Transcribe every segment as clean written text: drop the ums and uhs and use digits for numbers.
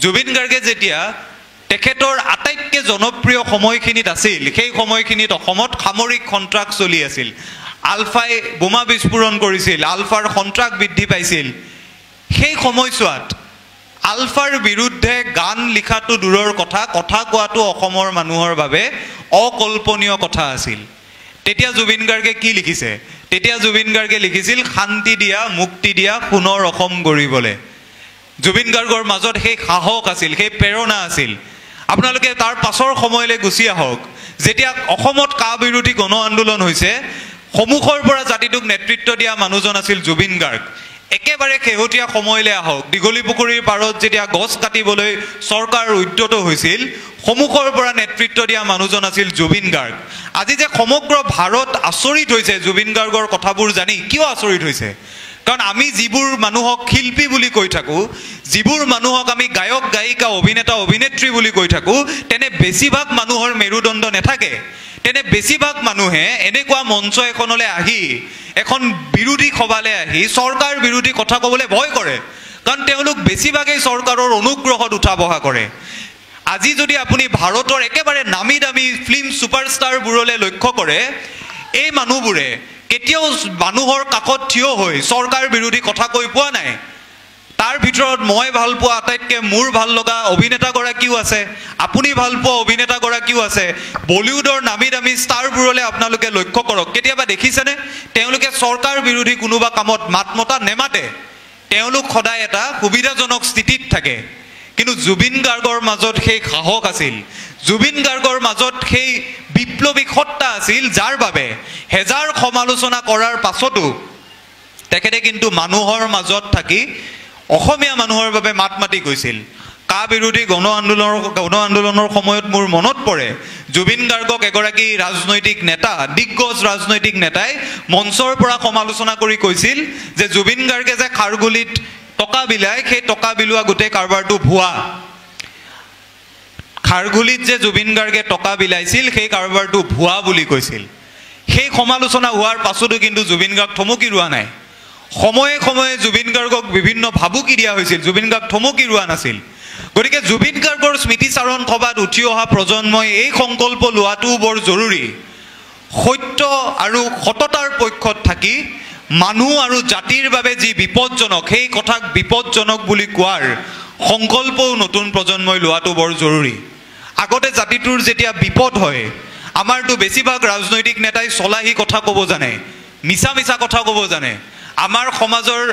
জুবিন গাৰ্গে যেতিয়া তেখেতৰ আটাইতকৈ জনপ্ৰিয় সময়খিনিত আছিল সেই সময়খিনিত অসমত সামৰিক সন্ত্ৰাস চলি আছিল আলফাই বোমা বিস্ফোৰণ কৰিছিল আলফাৰ সন্ত্ৰাস বৃদ্ধি পাইছিল সেই সময়ছোৱাত আলফাৰ বিৰুদ্ধে গান লিখাটো দূৰৰ কথা কোৱাটো অসমৰ মানুহৰ বাবে অকল্পনীয় কথা আছিল তেতিয়া জুবিন গাৰ্গে কি লিখিছে তেতিয়া জুবিন গাৰ্গে লিখিছিল শান্তি দিয়া মুক্তি দিয়া পুনৰ অসম গঢ়িবলৈ জুবিন গাৰ্গৰ মাজত সেই সাহস আছিল সেই প্ৰেৰণা আছিল আপোনালোকে তাৰ পাছৰ সময়লৈ গুচি আহক যেতিয়া অসমত কা বিৰোধী গণ আন্দোলন হৈছে সমুখৰ পৰা জাতিটোক নেতৃত্ব দিয়া মানুহজন আছিল জুবিন গাৰ্গ একেবাৰে শেহতীয়া সময়লৈ আহক দীঘলী পুখুৰীৰ পাৰত যেতিয়া গছ কাটিবলৈ চৰকাৰ উদ্যত হৈছিল সমুখৰ পৰা নেতৃত্ব দিয়া মানুহজন আছিল জুবিন গাৰ্গ আজি যে সমগ্ৰ ভাৰত আচৰিত হৈছে জুবিন গাৰ্গৰ কথাবোৰ জানি কিয় আচৰিত হৈছে কাৰণ আমি যিবোৰ মানুহক শিল্পী বুলি কৈ থাকো যিবোৰ মানুহক আমি গায়ক গায়িকা অভিনেতা অভিনেত্ৰী বুলি কৈ থাকো তেনে বেছিভাগ মানুহৰ মেৰুদণ্ড নেথাকে তেনে বেছিভাগ মানুহে এনেকুৱা মঞ্চ এখনলৈ আহি এখন বিৰোধী সভালৈ আহি চৰকাৰ বিৰোধী কথা ক'বলৈ ভয় কৰে কাৰণ তেওঁলোক বেছিভাগেই চৰকাৰৰ অনুগ্ৰহত উঠা বহা কৰে আজি যদি আপুনি ভাৰতৰ একেবাৰে নামী দামী ফিল্ম ছুপাৰষ্টাৰবোৰলৈ লক্ষ্য কৰে এই মানুহবোৰে কেতিয়াও মানুহৰ কাষত থিয় হৈ চৰকাৰ বিৰোধী কথা কৈ পোৱা নাই তাৰ ভিতৰত মই ভাল পোৱা আটাইতকৈ মোৰ ভাল লগা অভিনেতাগৰাকীও আছে আপুনি ভাল পোৱা অভিনেতাগৰাকীও আছে বলিউডৰ নামী দামী ষ্টাৰবোৰলৈ আপোনালোকে লক্ষ্য কৰক কেতিয়াবা দেখিছেনে তেওঁলোকে চৰকাৰ বিৰোধী কোনোবা কামত মাত মতা নেমাতে তেওঁলোক সদায় এটা সুবিধাজনক স্থিতিত থাকে কিন্তু জুবিন গাৰ্গৰ মাজত সেই সাহস আছিল জুবিন গাৰ্গৰ মাজত সেই বিপ্লৱী সত্তা আছিল যাৰ বাবে হেজাৰ সমালোচনা কৰাৰ পাছতো তেখেতে কিন্তু মানুহৰ মাজত থাকি অসমীয়া মানুহৰ বাবে মাত মাতি গৈছিল কা বিৰোধী গণ আন্দোলনৰ সময়ত মোৰ মনত পৰে জুবিন গাৰ্গক এগৰাকী ৰাজনৈতিক নেতা দিগ্গজ ৰাজনৈতিক নেতাই মঞ্চৰ পৰা সমালোচনা কৰি কৈছিল যে জুবিন গাৰ্গে যে খাৰগুলিত টকা বিলায় সেই টকা বিলোৱা গোটেই কাৰবাৰটো ভুৱা খাৰগুলিত যে জুবিন গাৰ্গে টকা বিলাইছিল সেই কাৰবাৰটো ভুৱা বুলি কৈছিল সেই সমালোচনা হোৱাৰ পাছতো কিন্তু জুবিন গাৰ্গ থমকি ৰোৱা নাই সময়ে সময়ে জুবিন গাৰ্গক বিভিন্ন ভাবুকি দিয়া হৈছিল জুবিন গাৰ্গ থমকি ৰোৱা নাছিল গতিকে জুবিন গাৰ্গৰ স্মৃতিচাৰণ সভাত উঠি অহা প্ৰজন্মই এই সংকল্প লোৱাটো বৰ জৰুৰী সত্য আৰু সততাৰ পক্ষত থাকি মানুহ আৰু জাতিৰ বাবে যি বিপদজনক সেই কথাক বিপদজনক বুলি কোৱাৰ সংকল্পও নতুন প্ৰজন্মই লোৱাটো বৰ জৰুৰী আগতে জাতিটোৰ যেতিয়া বিপদ হয় আমাৰতো বেছিভাগ ৰাজনৈতিক নেতাই চলাহী কথা ক'ব জানে মিছা মিছা কথা ক'ব জানে আমাৰ সমাজৰ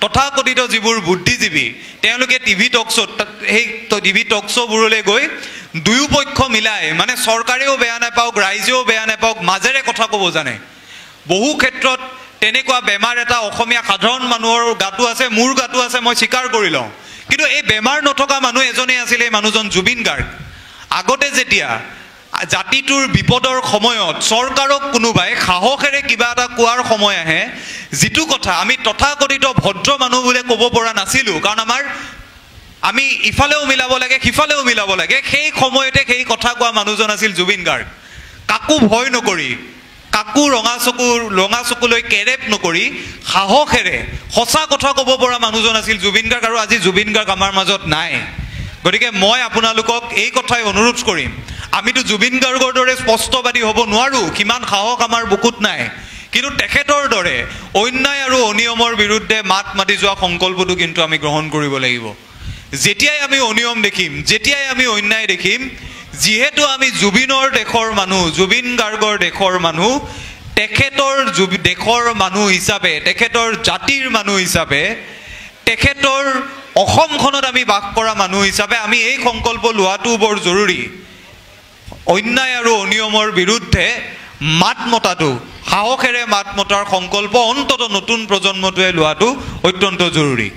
তথাকথিত যিবোৰ বুদ্ধিজীৱী তেওঁলোকে টিভি টক শ্ব'বোৰলৈ গৈ দুয়োপক্ষ মিলাই মানে চৰকাৰেও বেয়া নাপাওক ৰাইজেও বেয়া নাপাওক মাজেৰে কথা ক'ব জানে বহু ক্ষেত্ৰত তেনেকুৱা বেমাৰ এটা অসমীয়া সাধাৰণ মানুহৰ গাটো আছে মোৰ গাটো আছে মই স্বীকাৰ কৰি লওঁ কিন্তু এই বেমাৰ নথকা মানুহ এজনেই আছিল এই মানুহজন জুবিন গাৰ্গ আগতে যেতিয়া জাতিটোৰ বিপদৰ সময়ত চৰকাৰক কোনোবাই সাহসেৰে কিবা এটা কোৱাৰ সময় আহে যিটো কথা আমি তথাকথিত ভদ্ৰ মানুহ বুলি ক'ব পৰা নাছিলোঁ কাৰণ আমি ইফালেও মিলাব লাগে সিফালেও মিলাব লাগে সেই সময়তে সেই কথা কোৱা মানুহজন আছিল জুবিন গাৰ্গ কাকো ভয় নকৰি কাকো ৰঙা চকুলৈ কেৰেপ নকৰি সাহসেৰে সঁচা কথা ক'ব পৰা মানুহজন আছিল জুবিন গাৰ্গ আৰু আজি জুবিন গাৰ্গ আমাৰ মাজত নাই গতিকে মই আপোনালোকক এই কথাই অনুৰোধ কৰিম আমিতো জুবিন গাৰ্গৰ দৰে স্পষ্টবাদী হ'ব নোৱাৰোঁ কিমান সাহস আমাৰ বুকুত নাই কিন্তু তেখেতৰ দৰে অন্যায় আৰু অনিয়মৰ বিৰুদ্ধে মাত মাতি যোৱা সংকল্পটো কিন্তু আমি গ্ৰহণ কৰিব লাগিব যেতিয়াই আমি অনিয়ম দেখিম যেতিয়াই আমি অন্যায় দেখিম যিহেতু আমি জুবিনৰ দেশৰ মানুহ জুবিন গাৰ্গৰ দেশৰ মানুহ তেখেতৰ দেশৰ মানুহ হিচাপে তেখেতৰ জাতিৰ মানুহ হিচাপে তেখেতৰ অসমখনত আমি বাস কৰা মানুহ হিচাপে আমি এই সংকল্প লোৱাটো বৰ জৰুৰী অন্যায় আৰু অনিয়মৰ বিৰুদ্ধে মাত মতাটো সাহসেৰে মাত মতাৰ সংকল্প অন্তত নতুন প্ৰজন্মটোৱে লোৱাটো অত্যন্ত জৰুৰী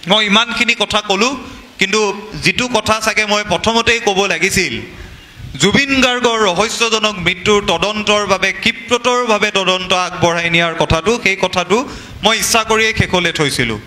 মই ইমানখিনি কথা ক'লোঁ কিন্তু যিটো কথা চাগে মই প্ৰথমতেই ক'ব লাগিছিল জুবিন গাৰ্গৰ ৰহস্যজনক মৃত্যুৰ তদন্তৰ বাবে ক্ষিপ্ৰতৰভাৱে তদন্ত আগবঢ়াই নিয়াৰ কথাটো সেই কথাটো মই ইচ্ছা কৰিয়েই শেষলৈ থৈছিলোঁ